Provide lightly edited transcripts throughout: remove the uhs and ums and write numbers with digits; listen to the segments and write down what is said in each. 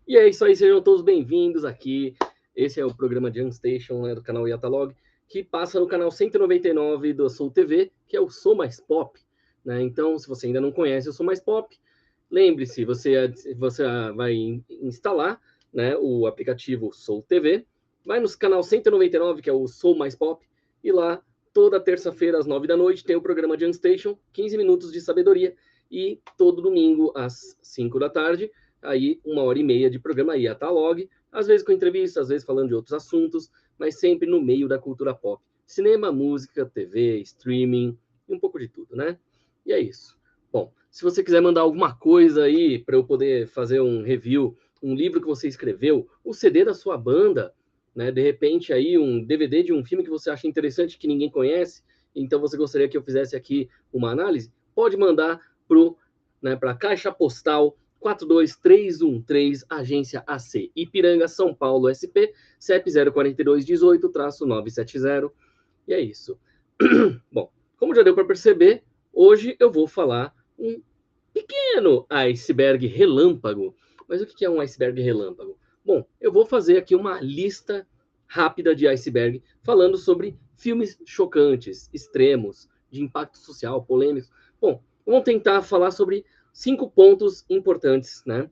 E é isso aí, sejam todos bem-vindos aqui. Esse é o programa Jump Station, né, do canal Yatalog, que passa no canal 199 do Soul TV, que é o Sou Mais Pop. Né? Então, se você ainda não conhece o Sou Mais Pop, lembre-se, você vai instalar, né, o aplicativo Soul TV, vai no canal 199, que é o Sou Mais Pop, e lá, toda terça-feira, às 9 da noite, tem o programa Jump Station, 15 minutos de sabedoria, e todo domingo, às 5 da tarde, aí 1h30 de programa Yatalog, às vezes com entrevista, às vezes falando de outros assuntos, mas sempre no meio da cultura pop. Cinema, música, TV, streaming, e um pouco de tudo, né? E é isso. Bom, se você quiser mandar alguma coisa aí para eu poder fazer um review, um livro que você escreveu, o CD da sua banda, né? De repente aí um DVD de um filme que você acha interessante que ninguém conhece, então você gostaria que eu fizesse aqui uma análise, pode mandar para a Caixa Postal 42313, Agência AC, Ipiranga, São Paulo, SP, CEP 04218-970. E é isso. Bom, como já deu para perceber, hoje eu vou falar um pequeno iceberg relâmpago. Mas o que é um iceberg relâmpago? Bom, eu vou fazer aqui uma lista rápida de iceberg falando sobre filmes chocantes, extremos, de impacto social, polêmicos. Bom, vamos tentar falar sobre 5 pontos importantes, né?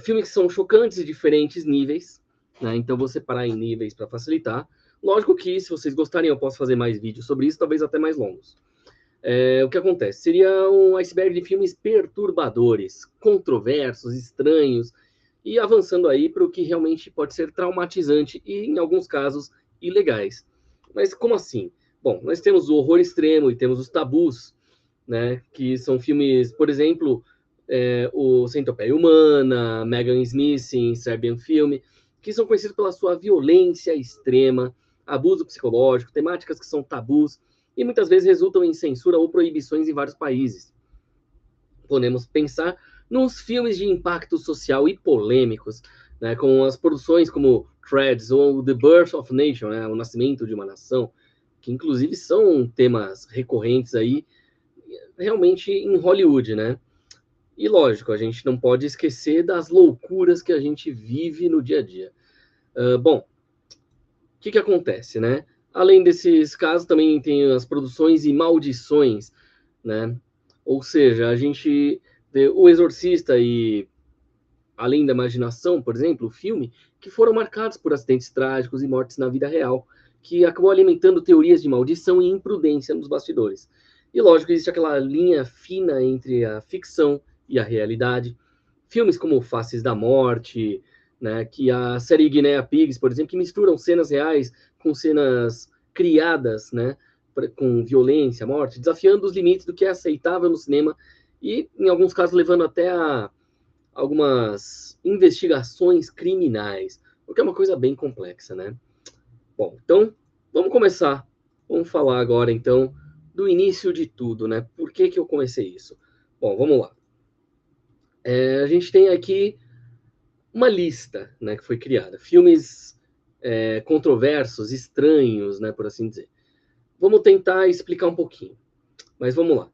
Filmes que são chocantes de diferentes níveis, né? Então vou separar em níveis para facilitar. Lógico que, se vocês gostarem, eu posso fazer mais vídeos sobre isso, talvez até mais longos. O que acontece? Seria um iceberg de filmes perturbadores, controversos, estranhos, e avançando aí para o que realmente pode ser traumatizante e, em alguns casos, ilegais. Mas como assim? Bom, nós temos o horror extremo e temos os tabus, né? Que são filmes, por exemplo, o Centopeia Humana, Megan Smith, Serbian Film, que são conhecidos pela sua violência extrema, abuso psicológico, temáticas que são tabus e muitas vezes resultam em censura ou proibições em vários países. Podemos pensar nos filmes de impacto social e polêmicos, né, com as produções como Threads ou The Birth of a Nation, né, o nascimento de uma nação, que inclusive são temas recorrentes aí, realmente em Hollywood, né? E lógico, a gente não pode esquecer das loucuras que a gente vive no dia a dia. Bom, o que acontece, né? Além desses casos, também tem as produções e maldições, né? Ou seja, a gente vê O Exorcista e Além da Imaginação, por exemplo, o filme, que foram marcados por acidentes trágicos e mortes na vida real, que acabou alimentando teorias de maldição e imprudência nos bastidores. E lógico, existe aquela linha fina entre a ficção e a realidade. Filmes como Faces da Morte, né, que a série Guinea Pigs, por exemplo, que misturam cenas reais com cenas criadas, né, com violência, morte, desafiando os limites do que é aceitável no cinema e, em alguns casos, levando até a algumas investigações criminais, o que é uma coisa bem complexa, né? Bom, então, vamos começar. Vamos falar agora, então, do início de tudo, né? Por que eu comecei isso? Bom, vamos lá. A gente tem aqui uma lista, né, que foi criada. Filmes controversos, estranhos, né, por assim dizer. Vamos tentar explicar um pouquinho, mas vamos lá.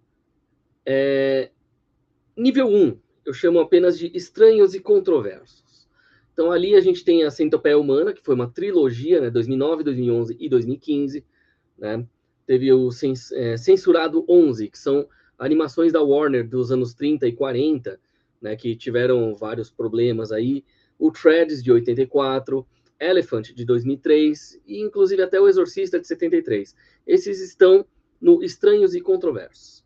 Nível 1, eu chamo apenas de estranhos e controversos. Então, ali a gente tem a Centopeia Humana, que foi uma trilogia, né, 2009, 2011 e 2015. Né? Teve o Censurado 11, que são animações da Warner dos anos 30 e 40, né, que tiveram vários problemas aí. O Threads, de 84, Elephant, de 2003, e inclusive até o Exorcista, de 73. Esses estão no Estranhos e Controversos.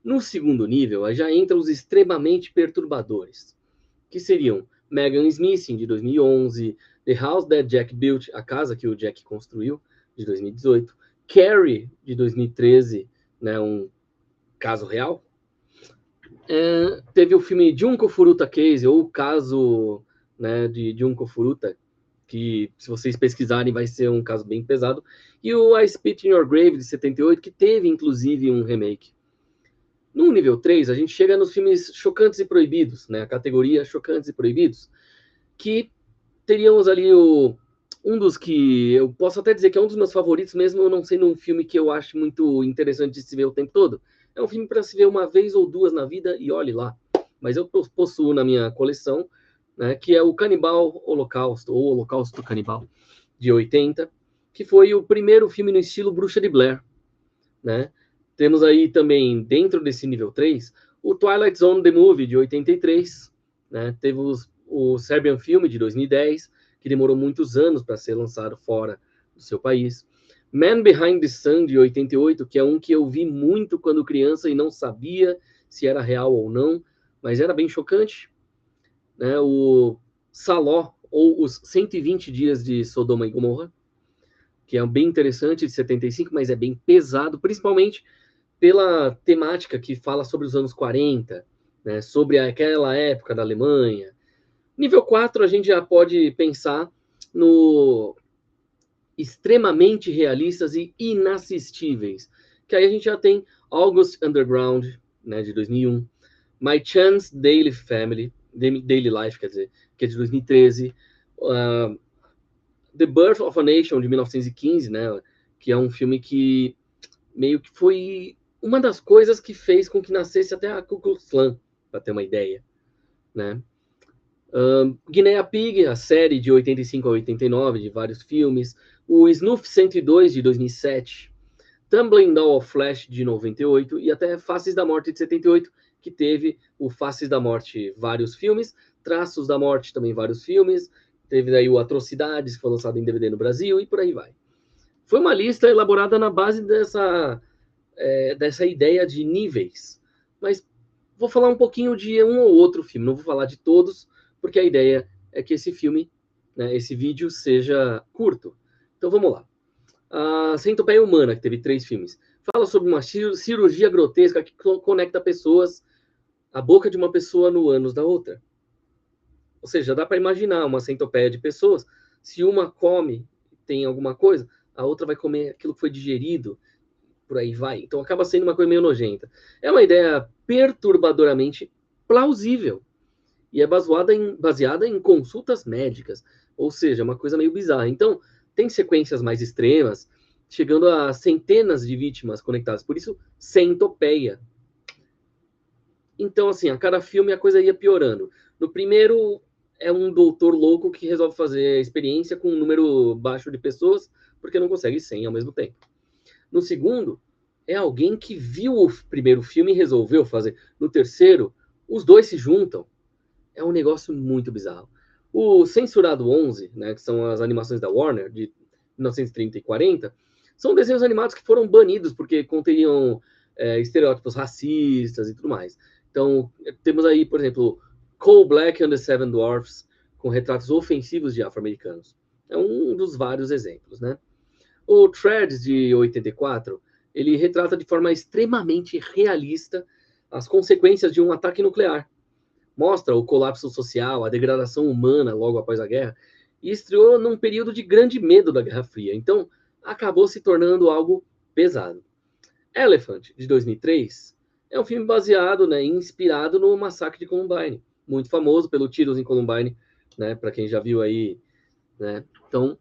No segundo nível, aí já entram os extremamente perturbadores, que seriam Megan Smith, de 2011, The House That Jack Built, A Casa que o Jack Construiu, de 2018, Carrie, de 2013, né, um caso real. Teve o filme Junko Furuta Case, ou o caso, né, de Junko Furuta, que, se vocês pesquisarem, vai ser um caso bem pesado. E o I Spit in Your Grave, de 78, que teve, inclusive, um remake. No nível 3, a gente chega nos filmes chocantes e proibidos, né? A categoria chocantes e proibidos, que teríamos ali um dos que eu posso até dizer que é um dos meus favoritos, mesmo eu não sendo um filme que eu acho muito interessante de se ver o tempo todo, É um filme para se ver uma vez ou duas na vida e olhe lá. Mas eu possuo na minha coleção, né, que é o Canibal Holocausto, ou Holocausto Canibal, de 80, que foi o primeiro filme no estilo Bruxa de Blair, né? Temos aí também, dentro desse nível 3, o Twilight Zone The Movie, de 83, né? Teve o Serbian Film, de 2010, que demorou muitos anos para ser lançado fora do seu país. Man Behind the Sun, de 88, que é um que eu vi muito quando criança e não sabia se era real ou não, mas era bem chocante, né? O Saló, ou os 120 Dias de Sodoma e Gomorra, que é bem interessante, de 75, mas é bem pesado, principalmente pela temática que fala sobre os anos 40, né, sobre aquela época da Alemanha. Nível 4, a gente já pode pensar no extremamente realistas e inassistíveis, que aí a gente já tem August Underground, né, de 2001, My Chance Daily Life, quer dizer, que é de 2013, The Birth of a Nation, de 1915, né, que é um filme que meio que foi uma das coisas que fez com que nascesse até a Ku Klux Klan, para ter uma ideia, né? Guinea Pig, a série de 85 a 89, de vários filmes, o Snuff 102, de 2007, Tumbling Down of Flesh, de 98, e até Faces da Morte, de 78, que teve o Faces da Morte, vários filmes, Traços da Morte, também vários filmes, teve daí o Atrocidades, que foi lançado em DVD no Brasil, e por aí vai. Foi uma lista elaborada na base dessa ideia de níveis, mas vou falar um pouquinho de um ou outro filme, não vou falar de todos, porque a ideia é que esse filme, né, esse vídeo seja curto. Então vamos lá. A Centopeia Humana, que teve 3 filmes, fala sobre uma cirurgia grotesca que conecta pessoas, a boca de uma pessoa no ânus da outra. Ou seja, dá para imaginar uma centopeia de pessoas, se uma come, tem alguma coisa, a outra vai comer aquilo que foi digerido, por aí vai. Então acaba sendo uma coisa meio nojenta. É uma ideia perturbadoramente plausível e é baseada em consultas médicas, ou seja, uma coisa meio bizarra. Então, tem sequências mais extremas, chegando a centenas de vítimas conectadas, por isso, centopeia. Então, assim, a cada filme a coisa ia piorando. No primeiro, é um doutor louco que resolve fazer a experiência com um número baixo de pessoas, porque não consegue 100 ao mesmo tempo. No segundo, é alguém que viu o primeiro filme e resolveu fazer. No terceiro, os dois se juntam. É um negócio muito bizarro. O Censurado 11, né, que são as animações da Warner, de 1930 e 40, são desenhos animados que foram banidos porque conteriam estereótipos racistas e tudo mais. Então, temos aí, por exemplo, Coal Black and the Seven Dwarfs, com retratos ofensivos de afro-americanos. É um dos vários exemplos, né? O Threads, de 84, ele retrata de forma extremamente realista as consequências de um ataque nuclear. Mostra o colapso social, a degradação humana logo após a guerra, e estreou num período de grande medo da Guerra Fria. Então, acabou se tornando algo pesado. Elephant, de 2003, é um filme baseado, né, inspirado no massacre de Columbine, muito famoso pelo Tiros em Columbine, né, para quem já viu aí, né? Então,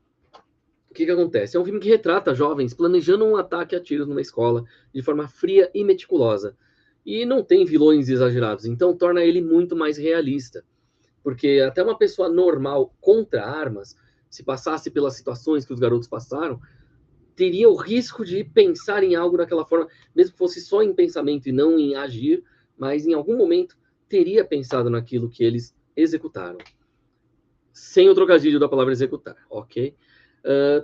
o que acontece? É um filme que retrata jovens planejando um ataque a tiros numa escola de forma fria e meticulosa. E não tem vilões exagerados, então torna ele muito mais realista. Porque até uma pessoa normal contra armas, se passasse pelas situações que os garotos passaram, teria o risco de pensar em algo daquela forma, mesmo que fosse só em pensamento e não em agir, mas em algum momento teria pensado naquilo que eles executaram. Sem o trocadilho da palavra executar, ok?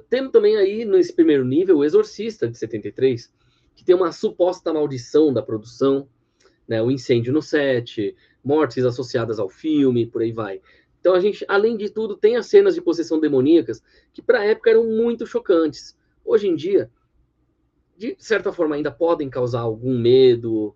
Temos também aí, nesse primeiro nível, o Exorcista, de 73, que tem uma suposta maldição da produção, né, o incêndio no set, mortes associadas ao filme, por aí vai. Então a gente, além de tudo, tem as cenas de possessão demoníacas, que para a época eram muito chocantes. Hoje em dia, de certa forma, ainda podem causar algum medo,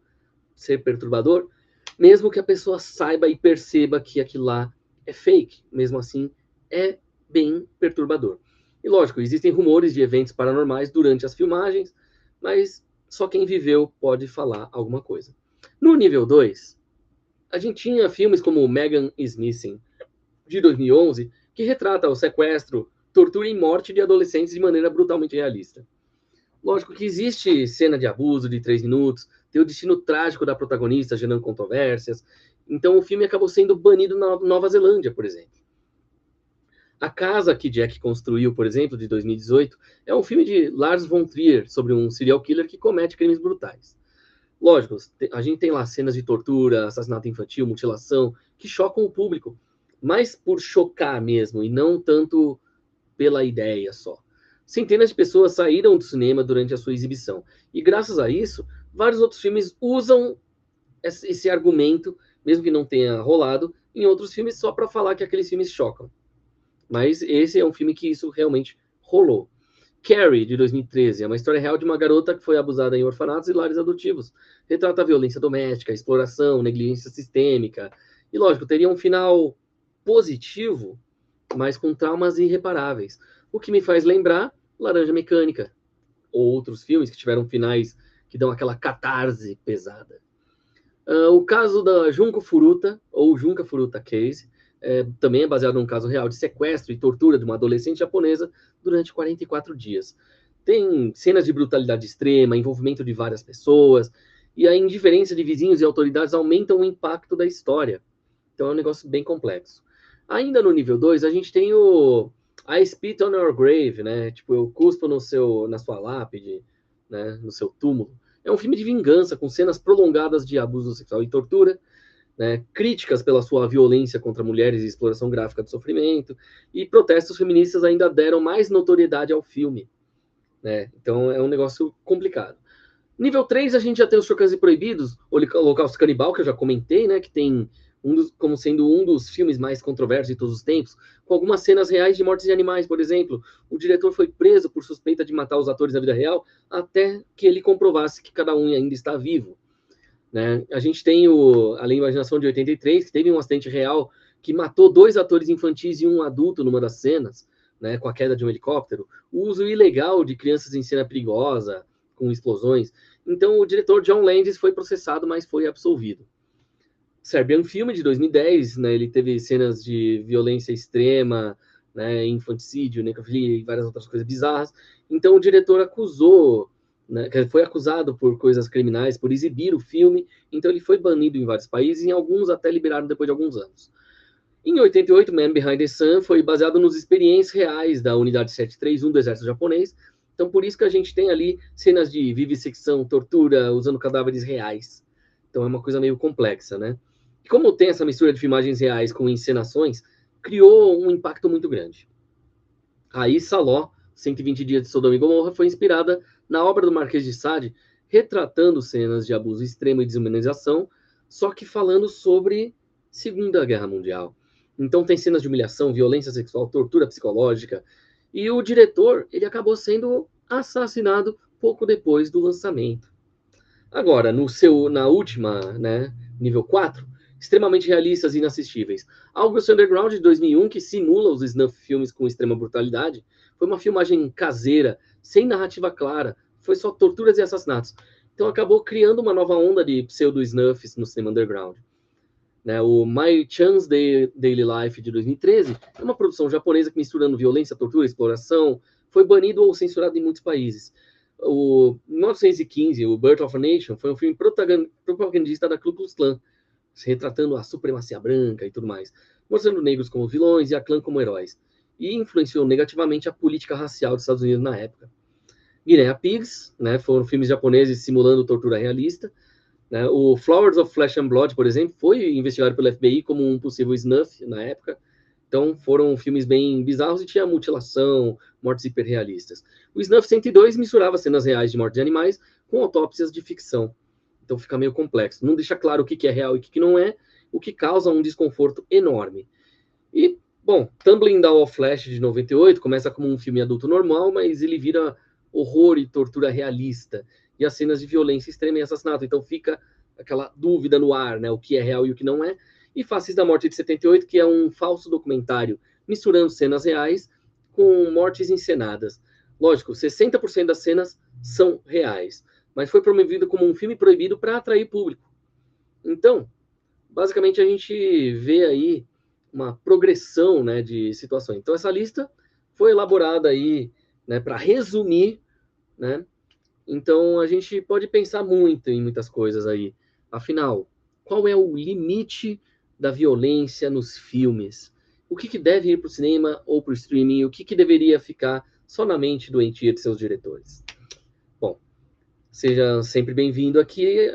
ser perturbador, mesmo que a pessoa saiba e perceba que aquilo lá é fake. Mesmo assim, é bem perturbador. E lógico, existem rumores de eventos paranormais durante as filmagens, mas só quem viveu pode falar alguma coisa. No nível 2, a gente tinha filmes como Megan is Missing, de 2011, que retrata o sequestro, tortura e morte de adolescentes de maneira brutalmente realista. Lógico que existe cena de abuso de 3 minutos, tem o destino trágico da protagonista, gerando controvérsias. Então o filme acabou sendo banido na Nova Zelândia, por exemplo. A Casa que Jack Construiu, por exemplo, de 2018, é um filme de Lars von Trier sobre um serial killer que comete crimes brutais. Lógico, a gente tem lá cenas de tortura, assassinato infantil, mutilação, que chocam o público, mas por chocar mesmo, e não tanto pela ideia só. Centenas de pessoas saíram do cinema durante a sua exibição, e graças a isso, vários outros filmes usam esse argumento, mesmo que não tenha rolado, em outros filmes só para falar que aqueles filmes chocam. Mas esse é um filme que isso realmente rolou. Carrie, de 2013, é uma história real de uma garota que foi abusada em orfanatos e lares adotivos. Retrata a violência doméstica, a exploração, negligência sistêmica. E, lógico, teria um final positivo, mas com traumas irreparáveis. O que me faz lembrar Laranja Mecânica, ou outros filmes que tiveram finais que dão aquela catarse pesada. O caso da Junko Furuta, ou Junka Furuta Case, também é baseado num caso real de sequestro e tortura de uma adolescente japonesa durante 44 dias. Tem cenas de brutalidade extrema, envolvimento de várias pessoas, e a indiferença de vizinhos e autoridades aumentam o impacto da história. Então é um negócio bem complexo. Ainda no nível 2, a gente tem o I Spit on Your Grave, né? Tipo, eu cuspo na sua lápide, né? No seu túmulo. É um filme de vingança, com cenas prolongadas de abuso sexual e tortura, né, críticas pela sua violência contra mulheres e exploração gráfica do sofrimento, e protestos feministas ainda deram mais notoriedade ao filme. Né? Então é um negócio complicado. Nível 3, a gente já tem os Chocantes e Proibidos, o Holocausto Canibal, que eu já comentei, né, que tem como sendo um dos filmes mais controversos de todos os tempos, com algumas cenas reais de mortes de animais, por exemplo. O diretor foi preso por suspeita de matar os atores na vida real, até que ele comprovasse que cada um ainda está vivo. Né? A gente tem Além da Imaginação, de 83, que teve um acidente real que matou 2 atores infantis e um adulto numa das cenas, né, com a queda de um helicóptero. O uso ilegal de crianças em cena perigosa, com explosões. Então, o diretor John Landis foi processado, mas foi absolvido. Serbian Film, de 2010, né, ele teve cenas de violência extrema, né, infanticídio, necrofilia e várias outras coisas bizarras. Então, o diretor acusou, né, foi acusado por coisas criminais, por exibir o filme. Então, ele foi banido em vários países, e em alguns até liberaram depois de alguns anos. Em 88, Man Behind the Sun foi baseado nos experiências reais da Unidade 731 do Exército Japonês. Então, por isso que a gente tem ali cenas de vivissecção, tortura, usando cadáveres reais. Então, é uma coisa meio complexa, né? E como tem essa mistura de filmagens reais com encenações, criou um impacto muito grande. Aí, Saló, 120 Dias de Sodoma e Gomorra, foi inspirada na obra do Marquês de Sade, retratando cenas de abuso extremo e desumanização, só que falando sobre Segunda Guerra Mundial. Então tem cenas de humilhação, violência sexual, tortura psicológica, e o diretor ele acabou sendo assassinado pouco depois do lançamento. Agora, na última, né, nível 4, extremamente realistas e inassistíveis. August Underground, de 2001, que simula os snuff filmes com extrema brutalidade, foi uma filmagem caseira, sem narrativa clara, foi só torturas e assassinatos. Então acabou criando uma nova onda de pseudo-snuffs no cinema underground. Né, o My Chan's Daily Life, de 2013, é uma produção japonesa que, misturando violência, tortura, exploração, foi banido ou censurado em muitos países. Em 1915, o Birth of a Nation foi um filme propagandista da Ku Klux Klan, retratando a supremacia branca e tudo mais, mostrando negros como vilões e a Klan como heróis, e influenciou negativamente a política racial dos Estados Unidos na época. Guinea Pigs, né, foram filmes japoneses simulando tortura realista. Né? O Flowers of Flesh and Blood, por exemplo, foi investigado pelo FBI como um possível snuff na época. Então foram filmes bem bizarros e tinha mutilação, mortes hiperrealistas. O Snuff 102 misturava cenas reais de morte de animais com autópsias de ficção. Então fica meio complexo. Não deixa claro o que é real e o que não é, o que causa um desconforto enorme. E, bom, Tumbling Down of Flesh, de 98, começa como um filme adulto normal, mas ele vira horror e tortura realista. E as cenas de violência extrema e assassinato. Então fica aquela dúvida no ar, né? O que é real e o que não é. E Faces da Morte, de 78, que é um falso documentário misturando cenas reais com mortes encenadas. Lógico, 60% das cenas são reais, mas foi promovido como um filme proibido para atrair público. Então, basicamente, a gente vê aí uma progressão, né, de situações. Então, essa lista foi elaborada aí, né, para resumir, né, Então a gente pode pensar muito em muitas coisas aí. Afinal, qual é o limite da violência nos filmes? O que deve ir para o cinema ou para o streaming? O que deveria ficar só na mente doentia de seus diretores? Bom, seja sempre bem-vindo aqui.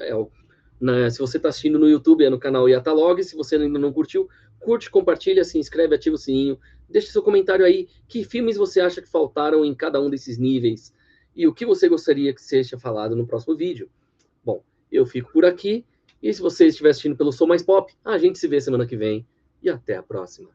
Se você está assistindo no YouTube, é no canal Iatalog. Se você ainda não curtiu, curte, compartilha, se inscreve, ativa o sininho. Deixe seu comentário aí. Que filmes você acha que faltaram em cada um desses níveis? E o que você gostaria que seja falado no próximo vídeo? Bom, eu fico por aqui. E se você estiver assistindo pelo Som Mais Pop, a gente se vê semana que vem. E até a próxima.